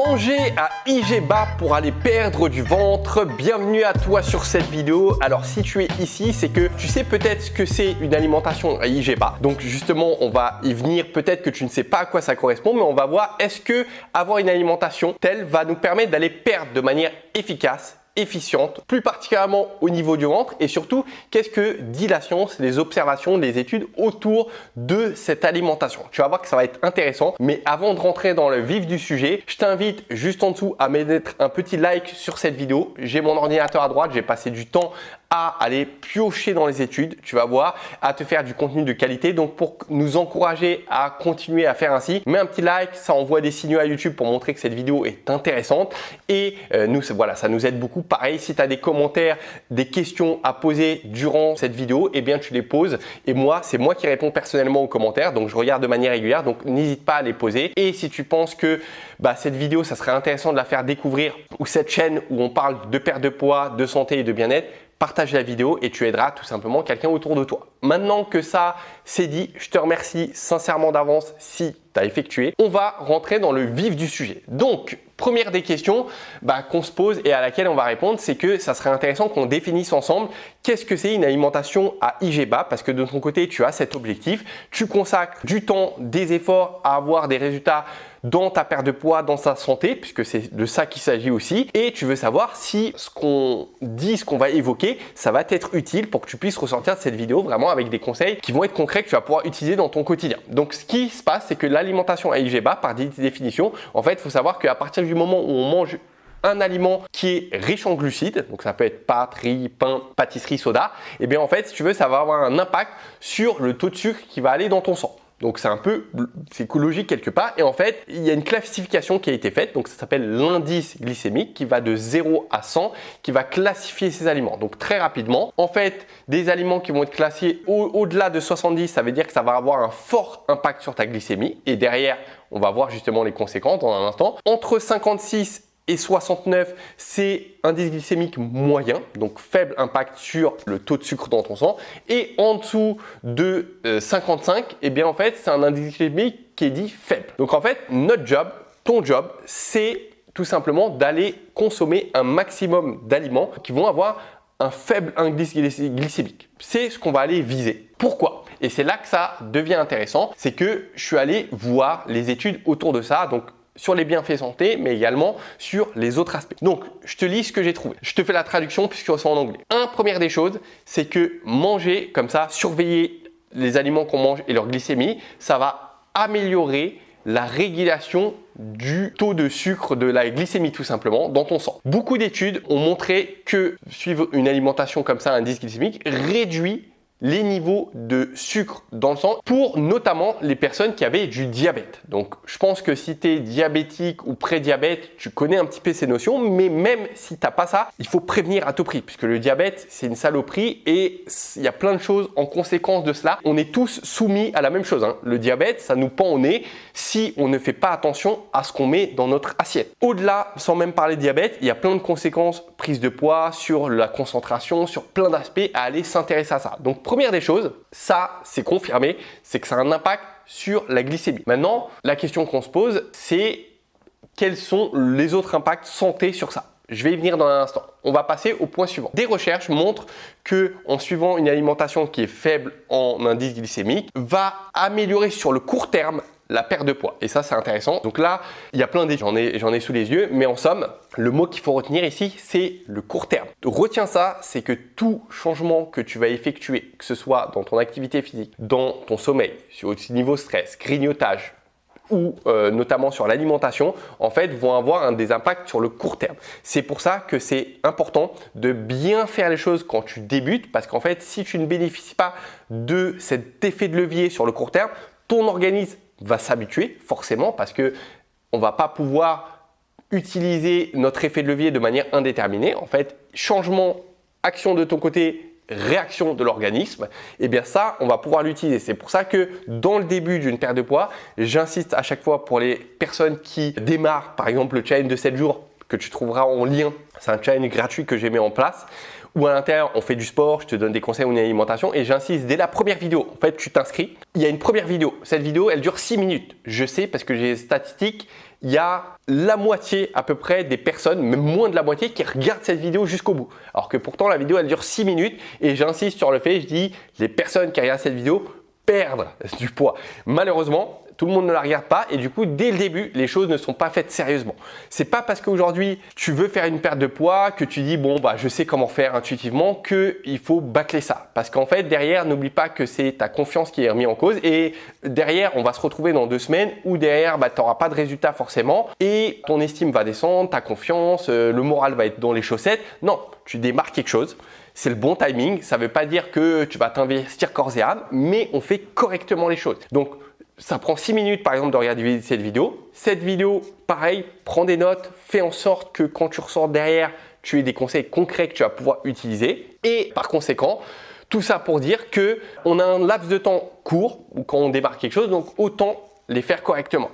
Manger à IG bas pour aller perdre du ventre. Bienvenue à toi sur cette vidéo. Alors si tu es ici, c'est que tu sais peut-être ce que c'est une alimentation à IG bas. Donc justement, on va y venir. Peut-être que tu ne sais pas à quoi ça correspond, mais on va voir est-ce que avoir une alimentation telle va nous permettre d'aller perdre de manière efficace, efficiente, plus particulièrement au niveau du ventre, et surtout qu'est-ce que dit la science, les observations, les études autour de cette alimentation. Tu vas voir que ça va être intéressant, mais avant de rentrer dans le vif du sujet, je t'invite juste en dessous à mettre un petit like sur cette vidéo. J'ai mon ordinateur à droite, j'ai passé du temps à aller piocher dans les études, tu vas voir, à te faire du contenu de qualité. Donc pour nous encourager à continuer à faire ainsi, mets un petit like, ça envoie des signaux à YouTube pour montrer que cette vidéo est intéressante et voilà, ça nous aide beaucoup. Pareil, si tu as des commentaires, des questions à poser durant cette vidéo, eh bien tu les poses et moi, c'est moi qui réponds personnellement aux commentaires, donc je regarde de manière régulière, donc n'hésite pas à les poser. Et si tu penses que cette vidéo, ça serait intéressant de la faire découvrir, ou cette chaîne où on parle de perte de poids, de santé et de bien-être, partage la vidéo et tu aideras tout simplement quelqu'un autour de toi. Maintenant que ça c'est dit, je te remercie sincèrement d'avance si tu as effectué. On va rentrer dans le vif du sujet. Donc, première des questions qu'on se pose et à laquelle on va répondre, c'est que ça serait intéressant qu'on définisse ensemble qu'est-ce que c'est une alimentation à IG bas, parce que de ton côté, tu as cet objectif, tu consacres du temps, des efforts à avoir des résultats dans ta perte de poids, dans ta santé, puisque c'est de ça qu'il s'agit aussi, et tu veux savoir si ce qu'on dit, ce qu'on va évoquer, ça va t'être utile pour que tu puisses ressortir de cette vidéo vraiment avec des conseils qui vont être concrets que tu vas pouvoir utiliser dans ton quotidien. Donc ce qui se passe, c'est que l'alimentation à IG bas, par définition, en fait, il faut savoir qu'à partir du moment où on mange un aliment qui est riche en glucides, donc ça peut être pâtes, riz, pain, pâtisserie, soda, et bien en fait, si tu veux, ça va avoir un impact sur le taux de sucre qui va aller dans ton sang. Donc c'est écologique quelque part, et en fait il y a une classification qui a été faite, donc ça s'appelle l'indice glycémique qui va de 0 à 100, qui va classifier ces aliments. Donc très rapidement, en fait des aliments qui vont être classés au-delà de 70, ça veut dire que ça va avoir un fort impact sur ta glycémie, et derrière on va voir justement les conséquences dans un instant. Entre 56 et 69, c'est indice glycémique moyen, donc faible impact sur le taux de sucre dans ton sang. Et en dessous de 55, eh bien en fait, c'est un indice glycémique qui est dit faible. Donc en fait, notre job, ton job, c'est tout simplement d'aller consommer un maximum d'aliments qui vont avoir un faible indice glycémique. C'est ce qu'on va aller viser. Pourquoi ? Et c'est là que ça devient intéressant, c'est que je suis allé voir les études autour de ça, donc sur les bienfaits santé, mais également sur les autres aspects. Donc, je te lis ce que j'ai trouvé. Je te fais la traduction puisque c'est en anglais. Première des choses, c'est que manger comme ça, surveiller les aliments qu'on mange et leur glycémie, ça va améliorer la régulation du taux de sucre, de la glycémie tout simplement, dans ton sang. Beaucoup d'études ont montré que suivre une alimentation comme ça, un indice glycémique, réduit les niveaux de sucre dans le sang pour notamment les personnes qui avaient du diabète. Donc, je pense que si tu es diabétique ou pré-diabète, tu connais un petit peu ces notions, mais même si tu n'as pas ça, il faut prévenir à tout prix puisque le diabète, c'est une saloperie et il y a plein de choses en conséquence de cela. On est tous soumis à la même chose. Le diabète, ça nous pend au nez si on ne fait pas attention à ce qu'on met dans notre assiette. Au-delà, sans même parler de diabète, il y a plein de conséquences, prise de poids, sur la concentration, sur plein d'aspects à aller s'intéresser à ça. Donc, première des choses, ça c'est confirmé, c'est que ça a un impact sur la glycémie. Maintenant, la question qu'on se pose, c'est quels sont les autres impacts santé sur ça ? Je vais y venir dans un instant. On va passer au point suivant. Des recherches montrent que en suivant une alimentation qui est faible en indice glycémique, va améliorer sur le court terme la perte de poids. Et ça, c'est intéressant. Donc là, il y a plein d'études, j'en ai sous les yeux, mais en somme, le mot qu'il faut retenir ici, c'est le court terme. Retiens ça, c'est que tout changement que tu vas effectuer, que ce soit dans ton activité physique, dans ton sommeil, sur le niveau stress, grignotage, ou notamment sur l'alimentation, en fait, vont avoir des impacts sur le court terme. C'est pour ça que c'est important de bien faire les choses quand tu débutes, parce qu'en fait, si tu ne bénéficies pas de cet effet de levier sur le court terme, ton organisme va s'habituer forcément parce que on va pas pouvoir utiliser notre effet de levier de manière indéterminée. En fait, changement, action de ton côté, réaction de l'organisme, et bien ça, on va pouvoir l'utiliser. C'est pour ça que dans le début d'une perte de poids, j'insiste à chaque fois pour les personnes qui démarrent, par exemple le challenge de 7 jours que tu trouveras en lien, c'est un challenge gratuit que j'ai mis en place, où à l'intérieur, on fait du sport, je te donne des conseils ou une alimentation et j'insiste dès la première vidéo. En fait, tu t'inscris. Il y a une première vidéo. Cette vidéo, elle dure 6 minutes. Je sais parce que j'ai des statistiques. il y a la moitié à peu près des personnes, même moins de la moitié, qui regardent cette vidéo jusqu'au bout. Alors que pourtant, la vidéo, elle dure 6 minutes et j'insiste sur le fait, je dis, les personnes qui regardent cette vidéo perdent du poids. Malheureusement, tout le monde ne la regarde pas et du coup, dès le début, les choses ne sont pas faites sérieusement. C'est pas parce qu'aujourd'hui, tu veux faire une perte de poids que tu dis bon bah je sais comment faire intuitivement qu'il faut bâcler ça. Parce qu'en fait, derrière, n'oublie pas que c'est ta confiance qui est remise en cause et derrière, on va se retrouver dans 2 semaines où derrière, bah, tu n'auras pas de résultat forcément et ton estime va descendre, ta confiance, le moral va être dans les chaussettes. Non, tu démarres quelque chose. C'est le bon timing. Ça ne veut pas dire que tu vas t'investir corps et âme, mais on fait correctement les choses. Donc, ça prend 6 minutes par exemple de regarder cette vidéo. Cette vidéo, pareil, prends des notes, fais en sorte que quand tu ressors derrière, tu aies des conseils concrets que tu vas pouvoir utiliser. Et par conséquent, tout ça pour dire qu'on a un laps de temps court quand on démarre quelque chose, donc autant les faire correctement.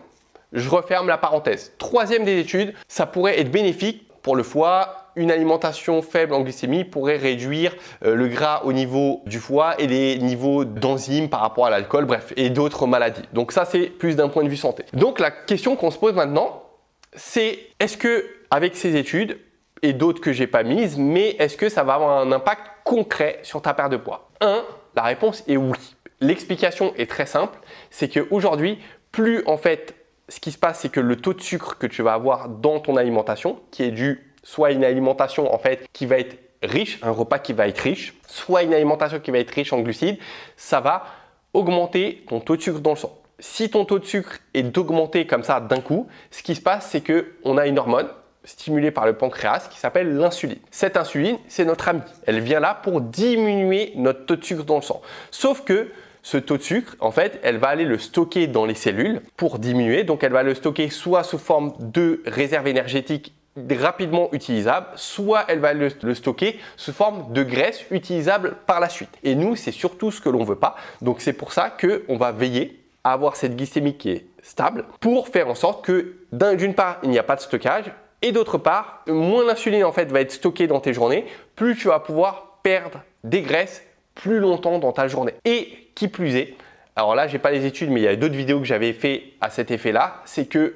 Je referme la parenthèse. Troisième des études, ça pourrait être bénéfique pour le foie. Une alimentation faible en glycémie pourrait réduire le gras au niveau du foie et les niveaux d'enzymes par rapport à l'alcool, bref, et d'autres maladies. Donc ça, c'est plus d'un point de vue santé. Donc la question qu'on se pose maintenant, c'est est-ce que avec ces études et d'autres que j'ai pas mises, mais est-ce que ça va avoir un impact concret sur ta perte de poids? La réponse est oui. L'explication est très simple, c'est qu'aujourd'hui, plus en fait, ce qui se passe, c'est que le taux de sucre que tu vas avoir dans ton alimentation, qui est dû soit une alimentation en fait qui va être riche, un repas qui va être riche, soit une alimentation qui va être riche en glucides, ça va augmenter ton taux de sucre dans le sang. Si ton taux de sucre est augmenté comme ça d'un coup, ce qui se passe, c'est qu'on a une hormone stimulée par le pancréas qui s'appelle l'insuline. Cette insuline, c'est notre amie. Elle vient là pour diminuer notre taux de sucre dans le sang. Sauf que ce taux de sucre, en fait, elle va aller le stocker dans les cellules pour diminuer. Donc, elle va le stocker soit sous forme de réserve énergétique rapidement utilisable, soit elle va le stocker sous forme de graisse utilisable par la suite. Et nous, c'est surtout ce que l'on veut pas. Donc c'est pour ça qu'on va veiller à avoir cette glycémie qui est stable pour faire en sorte que d'une part, il n'y a pas de stockage et d'autre part, moins l'insuline en fait va être stockée dans tes journées, plus tu vas pouvoir perdre des graisses plus longtemps dans ta journée. Et qui plus est, alors là, j'ai pas les études, mais il y a d'autres vidéos que j'avais fait à cet effet-là, c'est que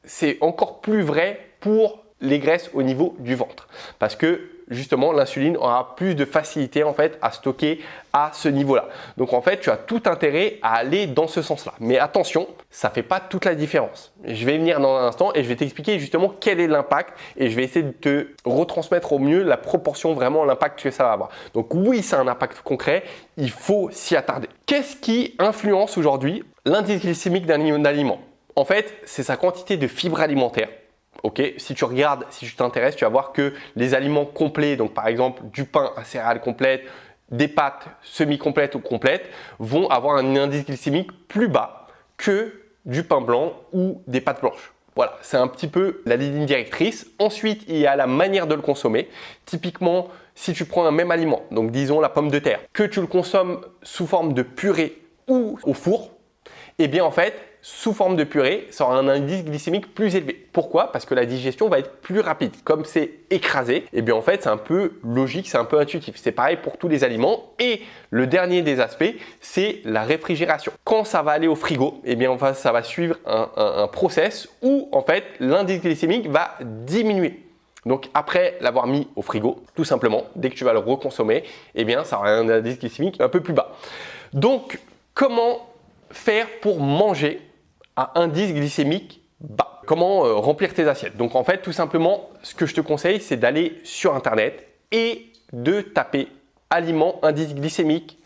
c'est encore plus vrai pour les graisses au niveau du ventre parce que justement l'insuline aura plus de facilité en fait à stocker à ce niveau-là. Donc en fait, tu as tout intérêt à aller dans ce sens-là. Mais attention, ça fait pas toute la différence. Je vais venir dans un instant et je vais t'expliquer justement quel est l'impact et je vais essayer de te retransmettre au mieux la proportion vraiment l'impact que ça va avoir. Donc oui, c'est un impact concret, il faut s'y attarder. Qu'est-ce qui influence aujourd'hui l'indice glycémique d'un aliment? En fait, c'est sa quantité de fibres alimentaires. Ok, si tu regardes, si tu t'intéresses, tu vas voir que les aliments complets, donc par exemple du pain à céréales complètes, des pâtes semi-complètes ou complètes, vont avoir un indice glycémique plus bas que du pain blanc ou des pâtes blanches. Voilà, c'est un petit peu la ligne directrice. Ensuite, il y a la manière de le consommer. Typiquement, si tu prends un même aliment, donc disons la pomme de terre, que tu le consommes sous forme de purée ou au four, eh bien en fait, sous forme de purée, ça aura un indice glycémique plus élevé. Pourquoi? Parce que la digestion va être plus rapide. Comme c'est écrasé, eh bien en fait, c'est un peu logique, c'est un peu intuitif. C'est pareil pour tous les aliments. Et le dernier des aspects, c'est la réfrigération. Quand ça va aller au frigo, eh bien ça va suivre un process où en fait, l'indice glycémique va diminuer. Donc après l'avoir mis au frigo, tout simplement, dès que tu vas le reconsommer, eh bien ça aura un indice glycémique un peu plus bas. Donc comment faire pour manger à indice glycémique bas? Comment remplir tes assiettes? Donc en fait, tout simplement, ce que je te conseille, c'est d'aller sur internet et de taper aliments indice glycémique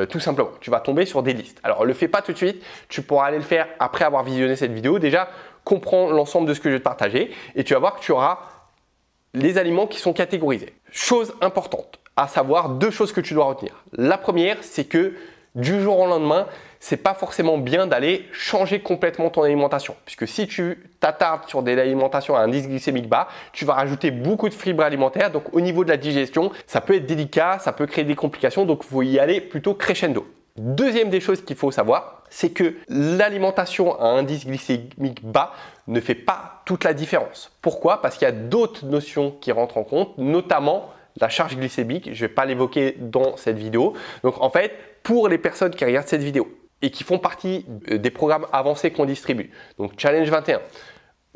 tout simplement. Tu vas tomber sur des listes. Alors le fais pas tout de suite, tu pourras aller le faire après avoir visionné cette vidéo. Déjà, comprends l'ensemble de ce que je vais te partager et tu vas voir que tu auras les aliments qui sont catégorisés. Chose importante, à savoir 2 choses que tu dois retenir. La première, c'est que du jour au lendemain, c'est pas forcément bien d'aller changer complètement ton alimentation. Puisque si tu t'attardes sur des alimentations à indice glycémique bas, tu vas rajouter beaucoup de fibres alimentaires. Donc au niveau de la digestion, ça peut être délicat, ça peut créer des complications. Donc il faut y aller plutôt crescendo. Deuxième des choses qu'il faut savoir, c'est que l'alimentation à indice glycémique bas ne fait pas toute la différence. Pourquoi? Parce qu'il y a d'autres notions qui rentrent en compte, notamment la charge glycémique. Je ne vais pas l'évoquer dans cette vidéo. Donc en fait, pour les personnes qui regardent cette vidéo et qui font partie des programmes avancés qu'on distribue, donc Challenge 21,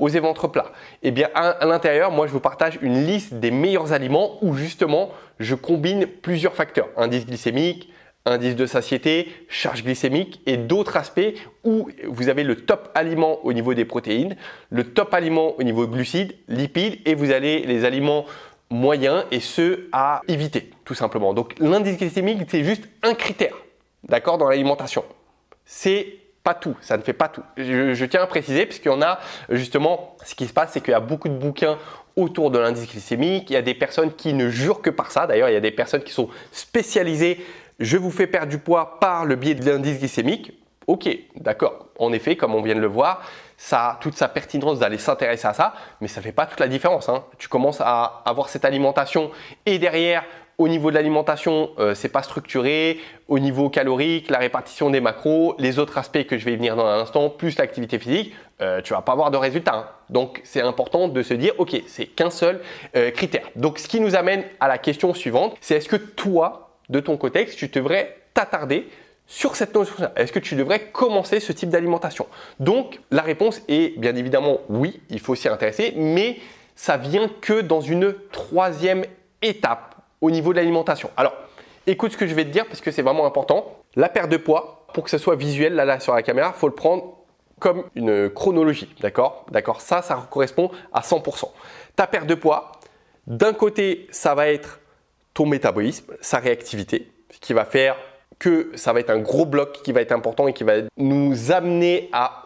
oses ventre plat. Eh bien, à l'intérieur, moi, je vous partage une liste des meilleurs aliments où justement, je combine plusieurs facteurs. Indice glycémique, indice de satiété, charge glycémique et d'autres aspects où vous avez le top aliment au niveau des protéines, le top aliment au niveau glucides, lipides et vous avez les aliments moyens et ceux à éviter tout simplement. Donc l'indice glycémique, c'est juste un critère, d'accord, dans l'alimentation. C'est pas tout, ça ne fait pas tout. Je tiens à préciser puisqu'il y en a justement, ce qui se passe, c'est qu'il y a beaucoup de bouquins autour de l'indice glycémique. Il y a des personnes qui ne jurent que par ça. D'ailleurs, il y a des personnes qui sont spécialisées. Je vous fais perdre du poids par le biais de l'indice glycémique. Ok, d'accord. En effet, comme on vient de le voir, ça a toute sa pertinence d'aller s'intéresser à ça, mais ça ne fait pas toute la différence, hein. Tu commences à avoir cette alimentation et derrière, au niveau de l'alimentation, c'est pas structuré. Au niveau calorique, la répartition des macros, les autres aspects que je vais y venir dans un instant, plus l'activité physique, tu vas pas avoir de résultat, hein. Donc, c'est important de se dire, ok, c'est qu'un seul critère. Donc, ce qui nous amène à la question suivante, c'est est-ce que toi, de ton côté, tu devrais t'attarder sur cette notion? Est-ce que tu devrais commencer ce type d'alimentation? Donc, la réponse est bien évidemment oui, il faut s'y intéresser, mais ça vient que dans une troisième étape au niveau de l'alimentation. Alors, écoute ce que je vais te dire parce que c'est vraiment important. La perte de poids, pour que ce soit visuel là sur la caméra, il faut le prendre comme une chronologie, d'accord? D'accord, ça correspond à 100%. Ta perte de poids, d'un côté, ça va être ton métabolisme, sa réactivité, ce qui va faire que ça va être un gros bloc qui va être important et qui va nous amener à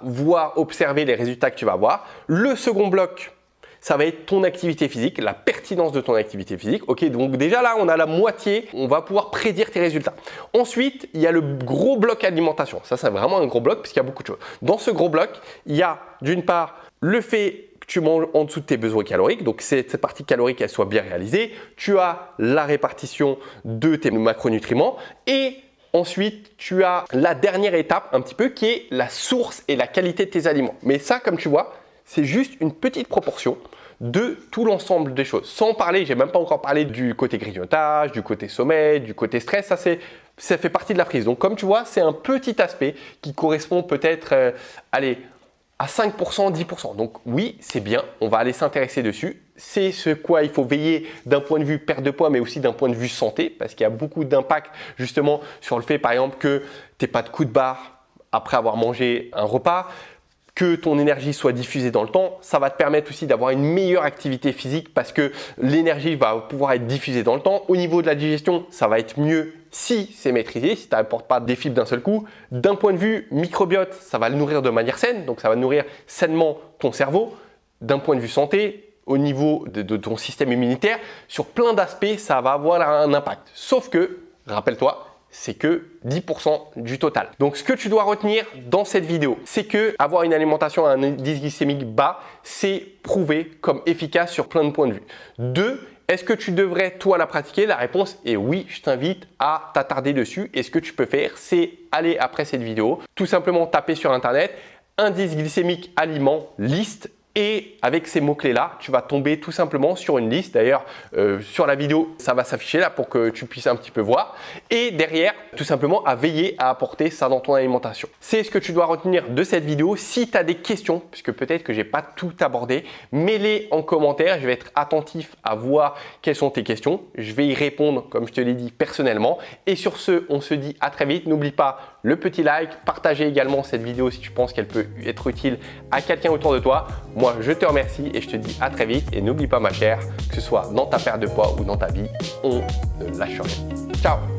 observer les résultats que tu vas avoir. Le second bloc, ça va être ton activité physique, la pertinence de ton activité physique. Ok, donc déjà là, on a la moitié, on va pouvoir prédire tes résultats. Ensuite, il y a le gros bloc alimentation. Ça, c'est vraiment un gros bloc puisqu'il y a beaucoup de choses. Dans ce gros bloc, il y a d'une part le fait tu manges en dessous de tes besoins caloriques, donc cette partie calorique elle soit bien réalisée. Tu as la répartition de tes macronutriments et ensuite tu as la dernière étape un petit peu qui est la source et la qualité de tes aliments. Mais ça, comme tu vois, c'est juste une petite proportion de tout l'ensemble des choses. Sans parler, j'ai même pas encore parlé du côté grignotage, du côté sommeil, du côté stress, ça fait partie de la prise. Donc comme tu vois, c'est un petit aspect qui correspond peut-être, à 5%, 10%. Donc oui, c'est bien, on va aller s'intéresser dessus. C'est ce quoi il faut veiller d'un point de vue perte de poids, mais aussi d'un point de vue santé, parce qu'il y a beaucoup d'impact justement sur le fait, par exemple, que tu n'aies pas de coup de barre après avoir mangé un repas, que ton énergie soit diffusée dans le temps. Ça va te permettre aussi d'avoir une meilleure activité physique parce que l'énergie va pouvoir être diffusée dans le temps. Au niveau de la digestion, ça va être mieux si c'est maîtrisé, si tu n'apportes pas des fibres d'un seul coup. D'un point de vue microbiote, ça va le nourrir de manière saine, donc ça va nourrir sainement ton cerveau. D'un point de vue santé, au niveau de ton système immunitaire, sur plein d'aspects, ça va avoir un impact. Sauf que, rappelle-toi, c'est que 10% du total. Donc, ce que tu dois retenir dans cette vidéo, c'est que avoir une alimentation à un indice glycémique bas, c'est prouvé comme efficace sur plein de points de vue. 2, est-ce que tu devrais, toi, la pratiquer? La réponse est oui, je t'invite à t'attarder dessus. Et ce que tu peux faire, c'est aller après cette vidéo, tout simplement taper sur Internet, indice glycémique aliment, liste. Et avec ces mots-clés-là, tu vas tomber tout simplement sur une liste. D'ailleurs, sur la vidéo, ça va s'afficher là pour que tu puisses un petit peu voir. Et derrière, tout simplement, à veiller à apporter ça dans ton alimentation. C'est ce que tu dois retenir de cette vidéo. Si tu as des questions, puisque peut-être que je n'ai pas tout abordé, mets-les en commentaire. Je vais être attentif à voir quelles sont tes questions. Je vais y répondre, comme je te l'ai dit, personnellement. Et sur ce, on se dit à très vite. N'oublie pas le petit like. Partagez également cette vidéo si tu penses qu'elle peut être utile à quelqu'un autour de toi. Moi, je te remercie et je te dis à très vite. Et n'oublie pas, ma chère, que ce soit dans ta perte de poids ou dans ta vie, on ne lâche rien. Ciao!